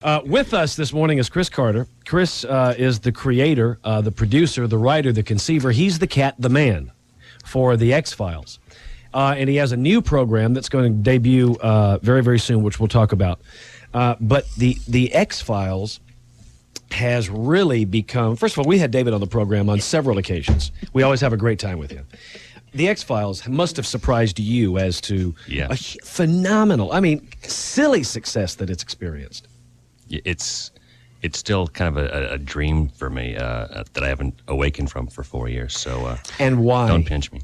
With us this morning is Chris Carter. Chris is the creator, the producer, the writer, the conceiver. He's the cat, the man for The X-Files. And he has a new program that's going to debut very, very soon, which we'll talk about. But the X-Files has really become... First of all, we had David on the program on several occasions. We always have a great time with him. The X-Files must have surprised you as to a phenomenal, silly success that it's experienced. It's still kind of a dream for me that I haven't awakened from for 4 years. So and why? Don't pinch me.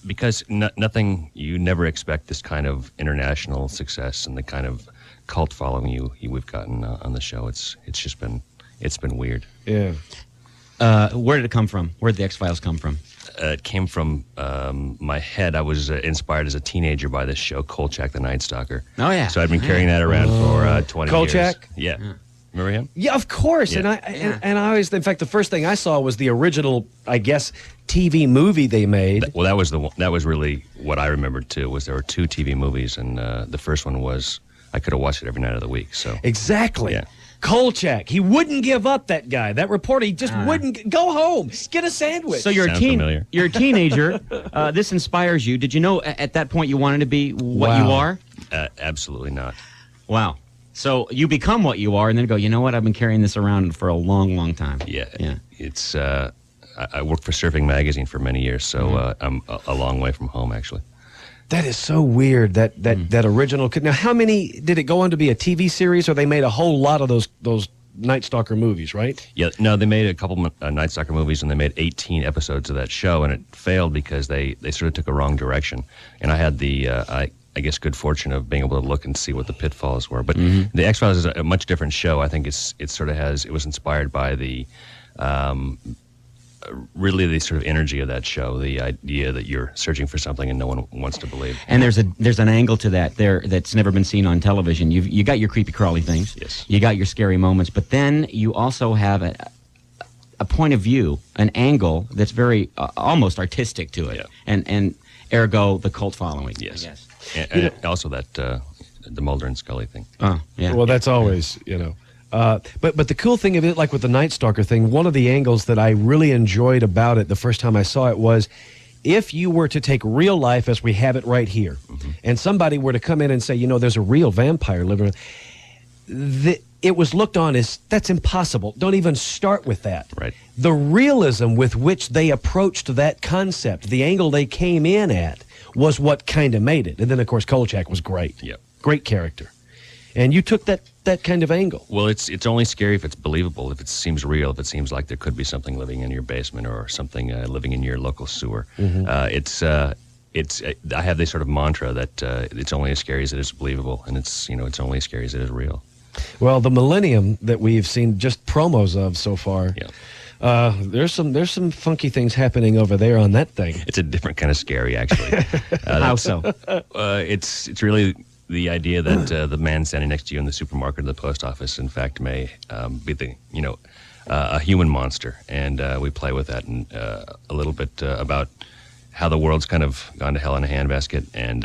Because nothing, you never expect this kind of international success and the kind of cult following we've gotten on the show. It's been weird. Yeah. Where did it come from? Where did the X-Files come from? It came from my head. I was inspired as a teenager by this show, Kolchak the Night Stalker. Oh, yeah. So I've been carrying that around for 20 years. Kolchak? Yeah. Remember him? Yeah, of course. Yeah. And I always, in fact, the first thing I saw was the original, I guess, TV movie they made. Well, that was that was really what I remembered too. Was there were 2 TV movies, and the first one was I could have watched it every night of the week. So exactly. Yeah. Kolchak, he wouldn't give up. That guy, that reporter, he just wouldn't go home, get a sandwich. So you're Sounds a teenager. This inspires you. Did you know at that point you wanted to be what you are? Absolutely not. Wow. So you become what you are, and then go, you know what? I've been carrying this around for a long, long time. Yeah. It's I worked for Surfing Magazine for many years, so I'm a long way from home, actually. That is so weird, that original. Now, how many, did it go on to be a TV series, or they made a whole lot of those Night Stalker movies, right? Yeah, no, they made a couple Night Stalker movies, and they made 18 episodes of that show, and it failed because they sort of took a wrong direction. And I had the, I guess, good fortune of being able to look and see what the pitfalls were. But the X-Files is a much different show. I think it was inspired by the... really the sort of energy of that show, the idea that you're searching for something and no one wants to believe. And there's an angle to that there that's never been seen on television. You got your creepy crawly things. Yes. You got your scary moments, but then you also have a point of view, an angle that's very almost artistic to it. Yeah. And ergo the cult following. Yes. I guess. And also that the Mulder and Scully thing. Oh, yeah. Well, that's always, But the cool thing of it, like with the Night Stalker thing, one of the angles that I really enjoyed about it the first time I saw it was, if you were to take real life as we have it right here, and somebody were to come in and say, there's a real vampire living, it was looked on as, that's impossible. Don't even start with that. Right. The realism with which they approached that concept, the angle they came in at, was what kind of made it. And then, of course, Kolchak was great. Yep. Great character. And you took that kind of angle. Well, it's only scary if it's believable, if it seems real, if it seems like there could be something living in your basement or something living in your local sewer. I have this sort of mantra that it's only as scary as it is believable, and it's only as scary as it is real. Well, the Millennium that we've seen just promos of so far. Yeah. There's some funky things happening over there on that thing. It's a different kind of scary, actually. How so? It's really the idea that the man standing next to you in the supermarket or the post office, in fact, may be a human monster, and we play with that and a little bit about how the world's kind of gone to hell in a handbasket, and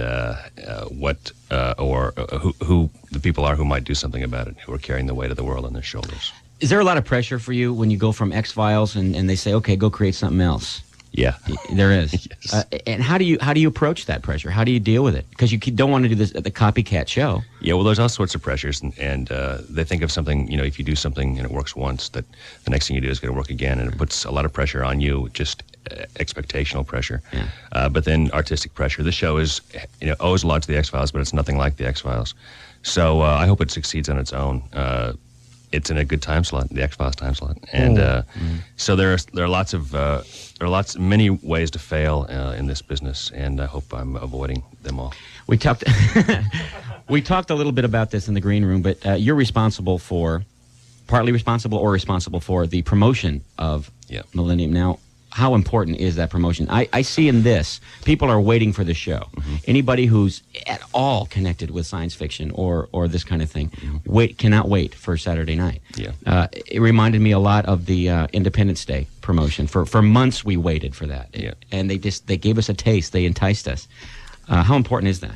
who the people are who might do something about it, who are carrying the weight of the world on their shoulders. Is there a lot of pressure for you when you go from X-Files and they say, okay, go create something else? Yeah, there is. Yes. And how do you approach that pressure? How do you deal with it? Because you don't want to do the copycat show. Yeah, well, there's all sorts of pressures, and they think of something. If you do something and it works once, that the next thing you do is going to work again, and it puts a lot of pressure on you, just expectational pressure. Yeah. But then artistic pressure. The show is owes a lot to the X-Files, but it's nothing like the X-Files. So I hope it succeeds on its own. It's in a good time slot, the X-Files time slot, and so there are many ways to fail in this business, and I hope I'm avoiding them all. We talked a little bit about this in the green room, but you're partly responsible for the promotion of Millennium. Now, how important is that promotion? I see in this, people are waiting for the show. Anybody who's at all connected with science fiction or this kind of thing, cannot wait for Saturday night. Yeah. It reminded me a lot of the Independence Day promotion. For months we waited for that. Yeah. And they gave us a taste. They enticed us. How important is that?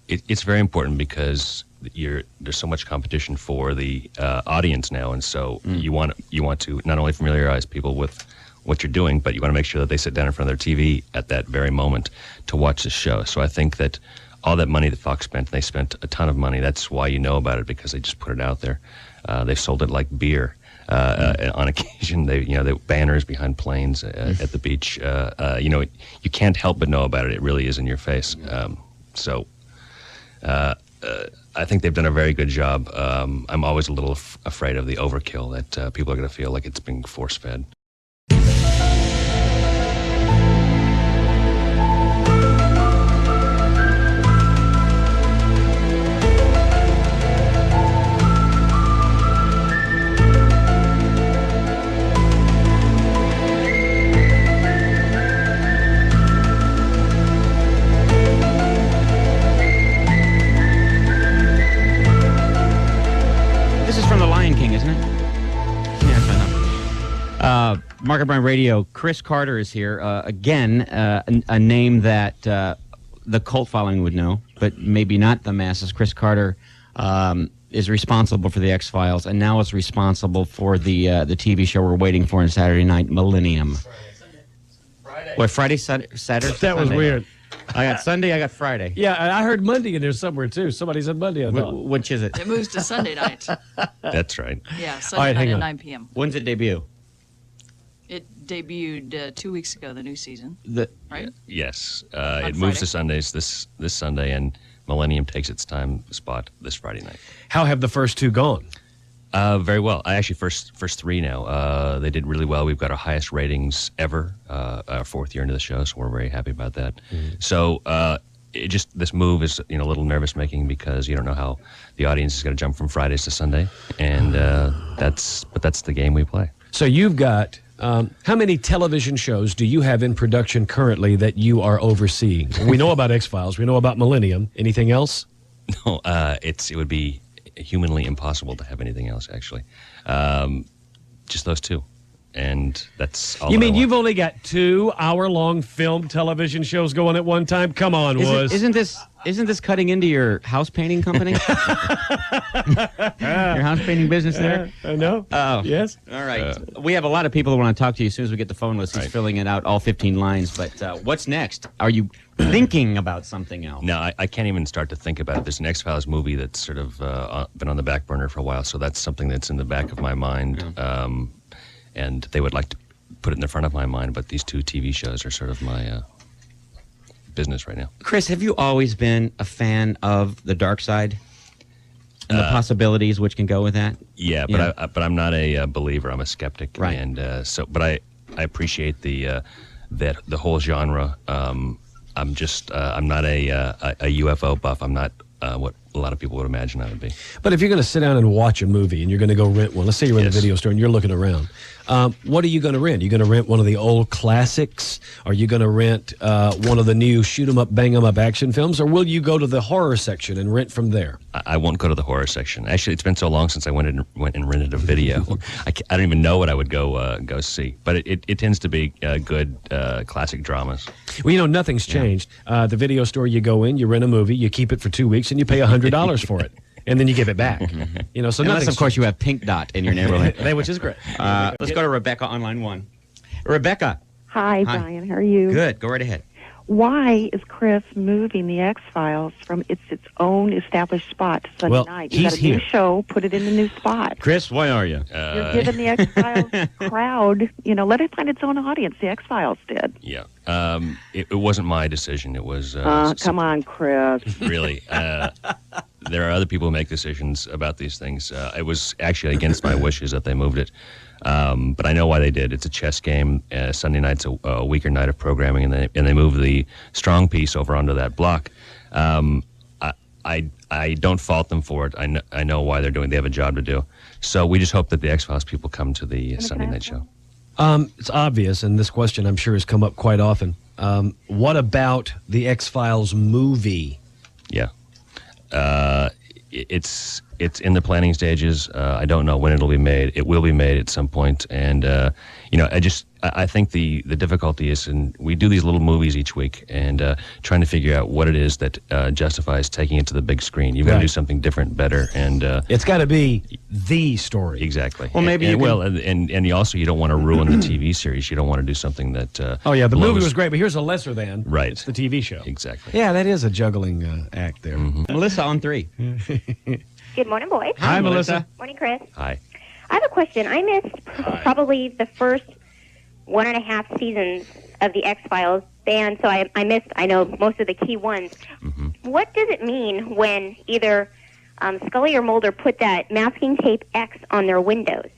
it's very important because there's so much competition for the audience now, and so you want to not only familiarize people with what you're doing, but you want to make sure that they sit down in front of their TV at that very moment to watch the show. So I think that all that money that Fox spent, they spent a ton of money. That's why you know about it, because they just put it out there. They've sold it like beer. On occasion, the banners behind planes at the beach. You can't help but know about it. It really is in your face. I think they've done a very good job. I'm always a little afraid of the overkill that people are going to feel like it's being force-fed. Market Brand Radio, Chris Carter is here. Again, a name that the cult following would know, but maybe not the masses. Chris Carter is responsible for the X-Files, and now is responsible for the TV show we're waiting for on Saturday night, Millennium. Friday, Saturday? That was weird. I got Sunday, I got Friday. Yeah, I heard Monday in there somewhere, too. Somebody said Monday, I thought. Which is it? It moves to Sunday night. That's right. Yeah, Sunday night at 9 p.m. When's it debut? It debuted 2 weeks ago, the new season, right? Yes. It moves to Sundays this Sunday, and Millennium takes its time spot this Friday night. How have the first two gone? Very well. I actually first three now. They did really well. We've got our highest ratings ever, our fourth year into the show, so we're very happy about that. Mm-hmm. So this move is a little nervous making because you don't know how the audience is going to jump from Fridays to Sunday, and that's the game we play. So you've got. How many television shows do you have in production currently that you are overseeing? We know about X-Files. We know about Millennium. Anything else? No, it would be humanly impossible to have anything else, actually. Just those two. And that's all. You mean you've only got 2 hour-long film television shows going at one time? Come on, Isn't this cutting into your house painting company? Your house painting business there? No. Oh. Yes. All right. We have a lot of people who want to talk to you as soon as we get the phone list. He's filling it out, all 15 lines. But what's next? Are you thinking about something else? No, I can't even start to think about it. There's an X-Files movie that's sort of been on the back burner for a while, so that's something that's in the back of my mind. Yeah. And they would like to put it in the front of my mind, but these 2 TV shows are sort of my business right now. Chris, have you always been a fan of the dark side and the possibilities which can go with that? Yeah, but I'm not a believer. I'm a skeptic, right? And but I appreciate the whole genre. I'm not a UFO buff. I'm not what a lot of people would imagine I would be. But if you're going to sit down and watch a movie and you're going to go rent one, let's say you're in the video store and you're looking around, what are you going to rent? Are you going to rent one of the old classics? Are you going to rent one of the new shoot 'em up, bang 'em up action films? Or will you go to the horror section and rent from there? I won't go to the horror section. Actually, it's been so long since I went and rented a video. I don't even know what I would go see. But it tends to be good classic dramas. Well, nothing's changed. The video store, you go in, you rent a movie, you keep it for 2 weeks, and you pay $100 for it. And then you give it back. So unless, of course, you have Pink Dot in your neighborhood. Which is great. Let's go to Rebecca on line 1. Rebecca. Hi, Brian. How are you? Good. Go right ahead. Why is Chris moving the X-Files from its own established spot to Sunday night? You got a new show, put it in the new spot. Chris, why are you? You're giving the X-Files crowd, let it find its own audience. The X-Files did. Yeah. It wasn't my decision. It was... come on, Chris. Really. There are other people who make decisions about these things. It was actually against my wishes that they moved it. But I know why they did. It's a chess game. Sunday night's a weaker night of programming, and they moved the strong piece over onto that block. I don't fault them for it. I know why they're doing it. They have a job to do. So we just hope that the X-Files people come to the Sunday night show. It's obvious, and this question I'm sure has come up quite often. What about the X-Files movie? Yeah. It's it's in the planning stages. I don't know when it'll be made. It will be made at some point, and I think the difficulty is, and we do these little movies each week, and trying to figure out what it is that justifies taking it to the big screen. You've got to do something different, better, and it's got to be the story. Exactly. Well, maybe and you also, you don't want to ruin the TV series. You don't want to do something that. The movie was great, but here's a lesser than. Right. It's the TV show. Exactly. Yeah, that is a juggling act there. Mm-hmm. Melissa on 3. Good morning, boys. Hi, Melissa. Morning, Chris. Hi. I have a question. I missed probably the first 1.5 seasons of the X-Files band, so I know most of the key ones. Mm-hmm. What does it mean when either Scully or Mulder put that masking tape X on their windows?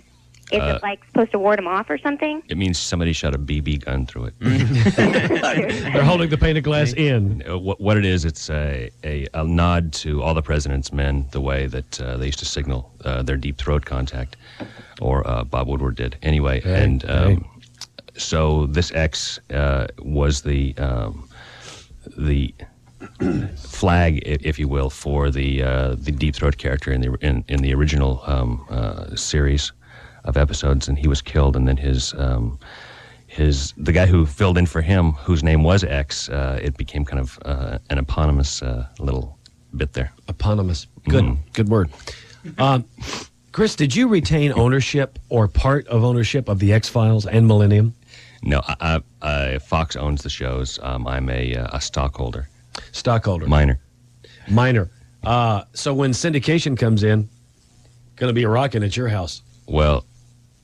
Is it like supposed to ward them off or something? It means somebody shot a BB gun through it. They're holding the painted glass in. What it is, it's a nod to all the President's Men, the way that they used to signal their deep throat contact, or Bob Woodward did. Anyway, so this X was the flag, if you will, for the deep throat character in the original series of episodes, and he was killed, and then the guy who filled in for him, whose name was X, it became kind of an eponymous little bit there. Eponymous. Good word. Chris, did you retain ownership or part of ownership of the X-Files and Millennium? No, Fox owns the shows. I'm a stockholder. Stockholder. Minor. So when syndication comes in, going to be rocking at your house. Well,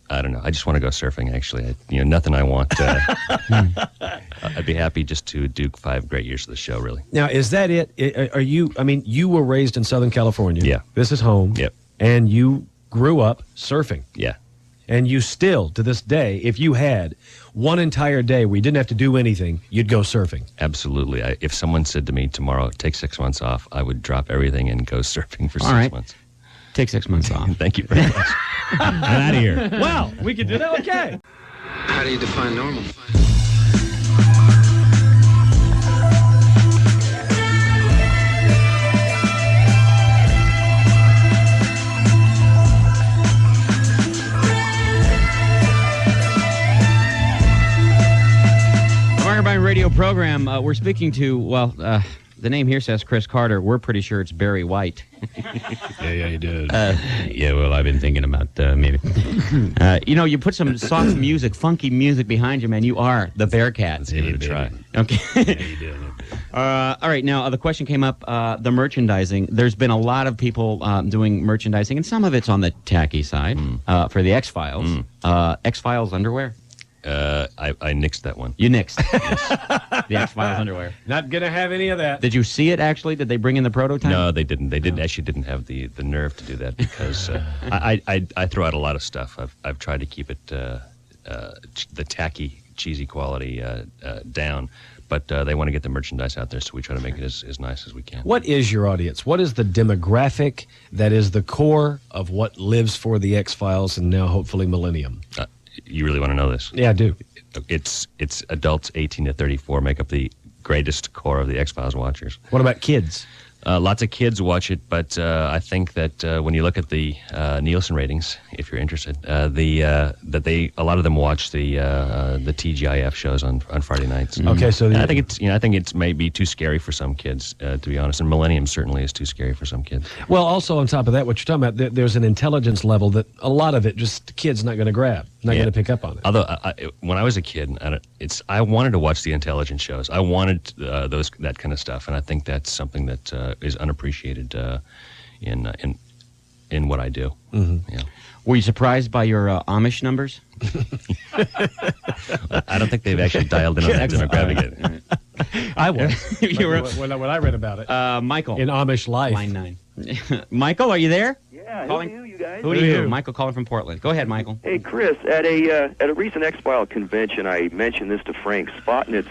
I don't know. I just want to go surfing, actually. Nothing I want. I'd be happy just to do 5 great years of the show, really. Now, is that it? Are you, you were raised in Southern California. Yeah. This is home. Yep. And you grew up surfing. Yeah. And you still, to this day, if you had one entire day where you didn't have to do anything, you'd go surfing. Absolutely. If someone said to me tomorrow, take 6 months off, I would drop everything and go surfing for 6 months. Take 6 months off. Thank you very much. I'm out of here. Well, we could do that. Okay. How do you define normal? American Radio program. We're speaking to, the name here says Chris Carter. We're pretty sure it's Barry White. Yeah, you did. I've been thinking about maybe. You put some soft music, funky music behind you, man. You are the Bearcat. Let's give it a try. Okay. Yeah, you did. All right. Now, the question came up, the merchandising. There's been a lot of people doing merchandising, and some of it's on the tacky side for the X-Files. X-Files underwear. I nixed that one. You nixed. The X-Files underwear. Not going to have any of that. Did you see it, actually? Did they bring in the prototype? No, they didn't. They actually didn't have the nerve to do that because I throw out a lot of stuff. I've tried to keep it the tacky, cheesy quality down, but they want to get the merchandise out there, so we try to make it as nice as we can. What is your audience? What is the demographic that is the core of what lives for the X-Files and now hopefully Millennium? You really want to know this? Yeah, I do. It's adults 18 to 34 make up the greatest core of the X-Files watchers. What about kids? Lots of kids watch it, but I think that when you look at the Nielsen ratings, if you're interested, a lot of them watch the TGIF shows on Friday nights. Okay, so I think it's maybe too scary for some kids, to be honest. And Millennium certainly is too scary for some kids. Well, also on top of that, what you're talking about, there's an intelligence level that a lot of it just the kid's not going to grab, not going to pick up on it. Although when I was a kid, I wanted to watch the intelligence shows. I wanted that kind of stuff, and I think that's something that is unappreciated in what I do. Mm-hmm. Yeah. Were you surprised by your Amish numbers? I don't think they've actually dialed in on that demographic yet. I was. You were when I read about it. Michael. In Amish life. Line 9. Michael, are you there? Yeah, Calling? who are you guys? Who are you? Michael calling from Portland. Go ahead, Michael. Hey, Chris, at a recent X-File convention, I mentioned this to Frank Spotnitz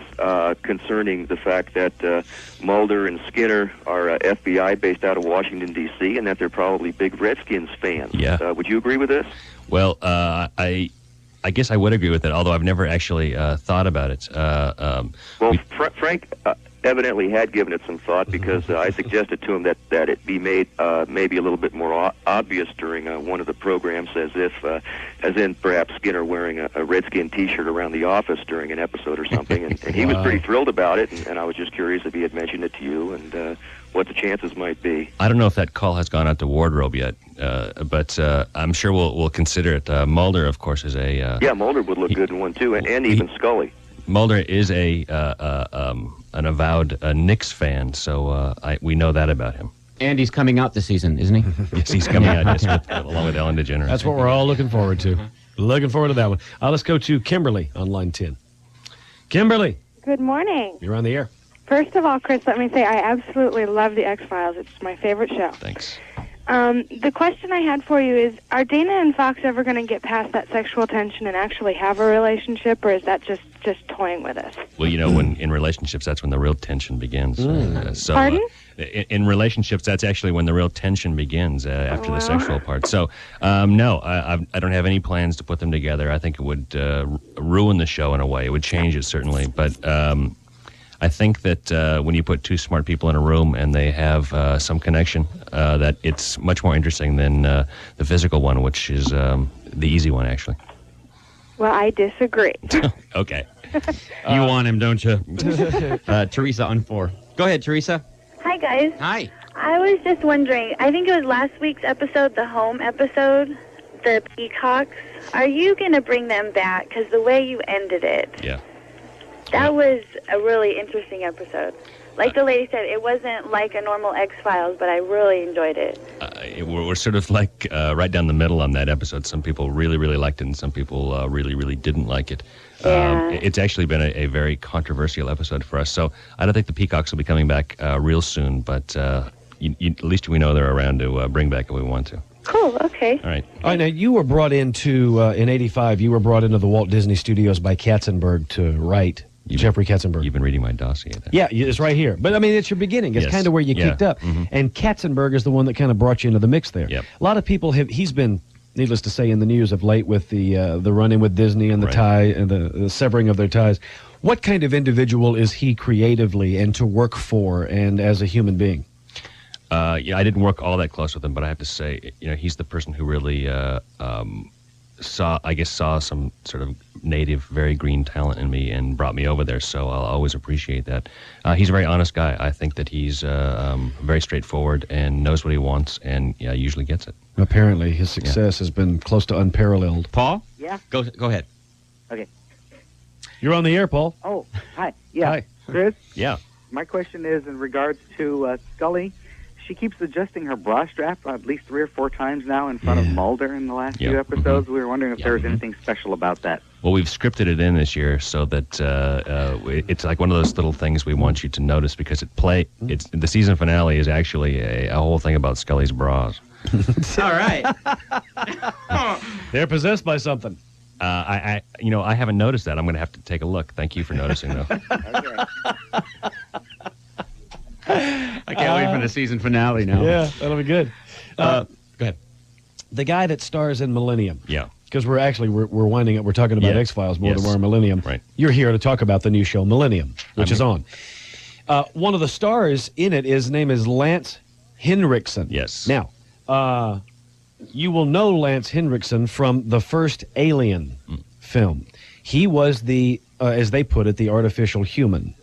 concerning the fact that Mulder and Skinner are FBI based out of Washington, D.C., and that they're probably big Redskins fans. Yeah. Would you agree with this? Well, I guess I would agree with it, although I've never actually thought about it. Frank, evidently had given it some thought, because I suggested to him that it be made maybe a little bit more obvious during one of the programs, as in perhaps Skinner wearing a Redskin T-shirt around the office during an episode or something, and he was pretty thrilled about it, and I was just curious if he had mentioned it to you and what the chances might be. I don't know if that call has gone out to wardrobe yet, but I'm sure we'll consider it. Mulder, of course, is a... yeah, Mulder would look good in one, too, and even Scully. Mulder is an avowed Knicks fan, so we know that about him. And he's coming out this season, isn't he? Yes, he's coming out along with Ellen DeGeneres. That's what we're all looking forward to. Looking forward to that one. Let's go to Kimberly on line 10. Kimberly. Good morning. You're on the air. First of all, Chris, let me say I absolutely love the X-Files. It's my favorite show. Thanks. The question I had for you is, are Dana and Fox ever going to get past that sexual tension and actually have a relationship, or is that just toying with us? Well, when in relationships, that's when the real tension begins. Pardon? In relationships, that's actually when the real tension begins after the sexual part. So, no, I don't have any plans to put them together. I think it would ruin the show in a way. It would change it, certainly. But I think that when you put two smart people in a room and they have some connection, that it's much more interesting than the physical one, which is the easy one, actually. Well, I disagree. Okay. You want him, don't you? Teresa on 4. Go ahead, Teresa. Hi, guys. Hi. I was just wondering, I think it was last week's episode, the home episode, the peacocks. Are you going to bring them back? Because the way you ended it. Yeah. That was a really interesting episode. Like the lady said, it wasn't like a normal X-Files, but I really enjoyed it. We're sort of like right down the middle on that episode. Some people really, really liked it, and some people really, really didn't like it. Yeah. It's actually been a very controversial episode for us. So I don't think the Peacocks will be coming back real soon, but at least we know they're around to bring back if we want to. Cool, okay. All right. All right, now you were brought into, in 85, you were brought into the Walt Disney Studios by Katzenberg to write. Jeffrey Katzenberg. You've been reading my dossier then. Yeah, it's right here. But, I mean, it's your beginning. It's kind of where you kicked up. Mm-hmm. And Katzenberg is the one that kind of brought you into the mix there. Yep. A lot of people he's been, needless to say, in the news of late with the run-in with Disney and the tie and the severing of their ties. What kind of individual is he creatively and to work for and as a human being? I didn't work all that close with him, but I have to say, he's the person who really saw some sort of native, very green talent in me and brought me over there. So I'll always appreciate that. He's a very honest guy. I think that he's very straightforward and knows what he wants, and usually gets it. Apparently, his success has been close to unparalleled. Paul? Yeah. Go ahead. Okay. You're on the air, Paul. Oh, hi. Yeah. Hi. Chris? Yeah. My question is in regards to Scully. She keeps adjusting her bra strap at least 3 or 4 times now in front of Mulder in the last few episodes. We were wondering if there was anything special about that. Well, we've scripted it in this year so that it's like one of those little things we want you to notice, because it's the season finale is actually a whole thing about Scully's bras. All right. They're possessed by something. I haven't noticed that. I'm going to have to take a look. Thank you for noticing, though. Okay. I can't wait for the season finale now. Yeah, that'll be good. Go ahead. The guy that stars in Millennium. Yeah. Because we're winding up. We're talking about X-Files more than we're Millennium. Right. You're here to talk about the new show Millennium, which is on. One of the stars in it, his name is Lance Henriksen. Yes. Now, you will know Lance Henriksen from the first Alien film. He was the, as they put it, the artificial human.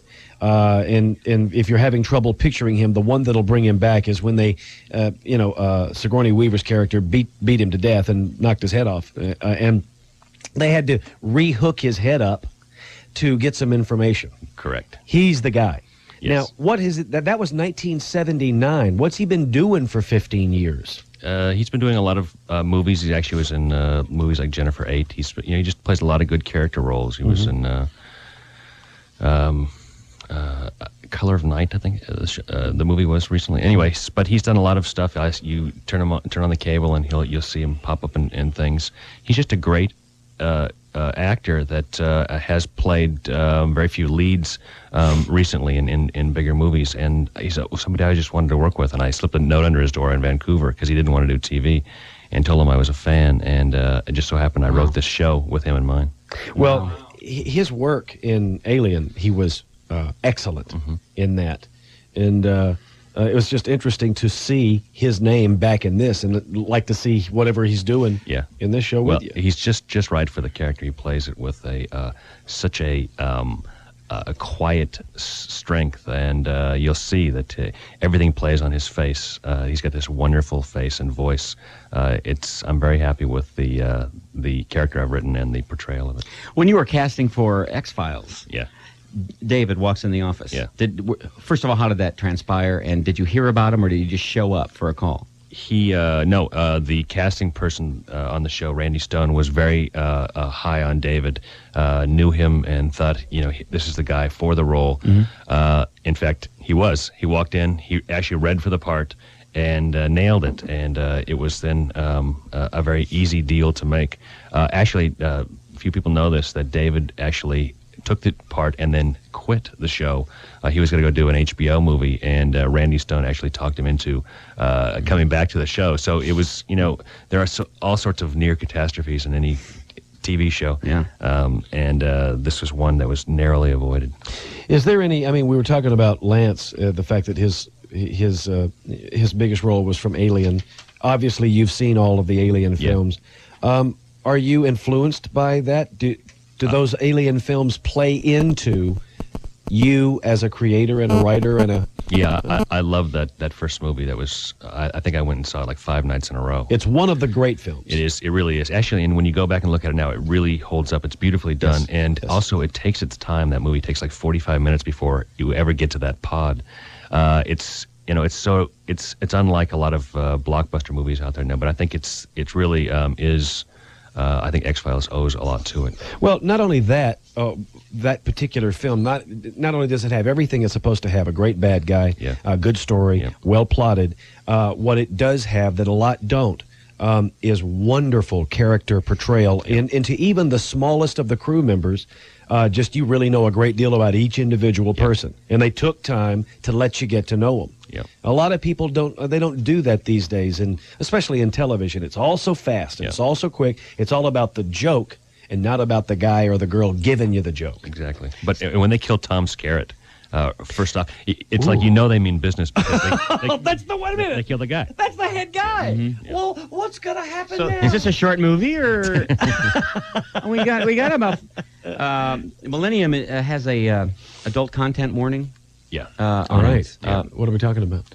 And if you're having trouble picturing him, the one that'll bring him back is when they, Sigourney Weaver's character beat him to death and knocked his head off. And they had to rehook his head up to get some information. Correct. He's the guy. Yes. Now, what is it? That was 1979. What's he been doing for 15 years? He's been doing a lot of movies. He actually was in movies like Jennifer 8. He just plays a lot of good character roles. He was in Color of Night, I think the movie was recently. Anyways, but he's done a lot of stuff. You turn on the cable and you'll see him pop up in things. He's just a great actor that has played very few leads recently in bigger movies, and he's somebody I just wanted to work with. And I slipped a note under his door in Vancouver because he didn't want to do TV, and told him I was a fan. And it just so happened I wrote this show with him in mind. Well, his work in Alien, he was excellent in that. And it was just interesting to see his name back in this, and like to see whatever he's doing in this show with you. He's just right for the character. He plays it with such a quiet strength, and you'll see that everything plays on his face. He's got this wonderful face and voice. I'm very happy with the character I've written and the portrayal of it. When you were casting for X-Files, yeah, David walks in the office. Yeah. First of all, how did that transpire? And did you hear about him, or did you just show up for a call? The casting person on the show, Randy Stone, was very high on David, knew him and thought, this is the guy for the role. In fact, he was. He walked in, he actually read for the part and nailed it. And it was then a very easy deal to make. Actually, few people know this, that David actually took the part and then quit the show. He was going to go do an HBO movie, and Randy Stone actually talked him into coming back to the show. So it was, there are all sorts of near catastrophes in any TV show. Yeah. And this was one that was narrowly avoided. Is there any, we were talking about Lance, the fact that his biggest role was from Alien. Obviously, you've seen all of the Alien films. Are you influenced by that? Do those Alien films play into you as a creator and a writer and a... Yeah, I love that first movie. That was, I think I went and saw it like 5 nights in a row. It's one of the great films. It is. It really is. Actually, and when you go back and look at it now, it really holds up. It's beautifully done. Yes. And also, it takes its time. That movie takes like 45 minutes before you ever get to that pod. It's unlike a lot of blockbuster movies out there now, but I think it's really is... I think X-Files owes a lot to it. Well, not only that, that particular film, not only does it have everything it's supposed to have, a great bad guy, a good story, well plotted, what it does have that a lot don't is wonderful character portrayal into even the smallest of the crew members. You really know a great deal about each individual person, and they took time to let you get to know them. Yeah. A lot of people don't do that these days, and especially in television. It's all so fast, it's all so quick. It's all about the joke and not about the guy or the girl giving you the joke. Exactly. But when they killed Tom Skerritt, first off, it's like they mean business because they that's the wait a minute. They killed the guy. That's the head guy. Well, what's gonna happen now? Is this a short movie or we got about Millennium has a adult content warning. Yeah. All right. What are we talking about?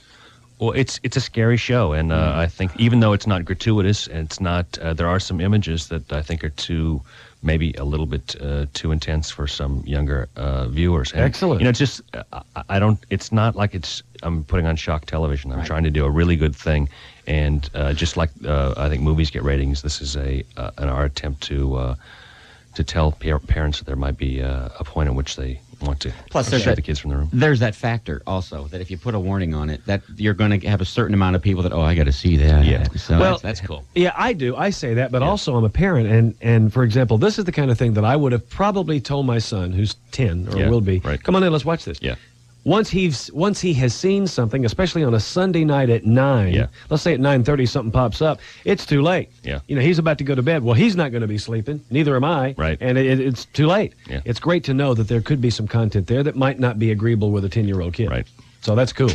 Well, it's a scary show, and I think even though it's not gratuitous, and it's not, there are some images that I think are maybe a little bit too intense for some younger viewers. And, excellent. It's just it's not like I'm putting on shock television. I'm trying to do a really good thing, and just like I think movies get ratings, this is our attempt to tell parents that there might be a point at which they want to shut the kids from the room. There's that factor also that if you put a warning on it, that you're going to have a certain amount of people that I got to see that. Yeah. So that's cool. Yeah, I do. I say that, but also I'm a parent, and for example, this is the kind of thing that I would have probably told my son, who's 10 or will be, come on in, let's watch this. Yeah. Once he has seen something, especially on a Sunday night at 9, let's say at 9:30 something pops up, it's too late. Yeah. He's about to go to bed. Well, he's not going to be sleeping. Neither am I. Right. And it's too late. Yeah. It's great to know that there could be some content there that might not be agreeable with a 10-year-old kid. Right. So that's cool.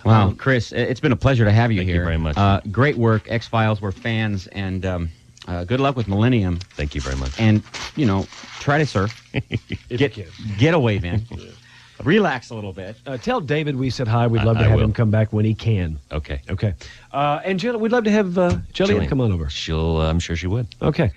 Wow, Chris, it's been a pleasure to have you here. Thank you very much. Great work. X-Files, we're fans, and good luck with Millennium. Thank you very much. And, try to surf. Get away, man. Relax a little bit. Tell David we said hi. We'd love to have him come back when he can. Okay. And Jill, we'd love to have Jillian come on over. I'm sure she would. Okay.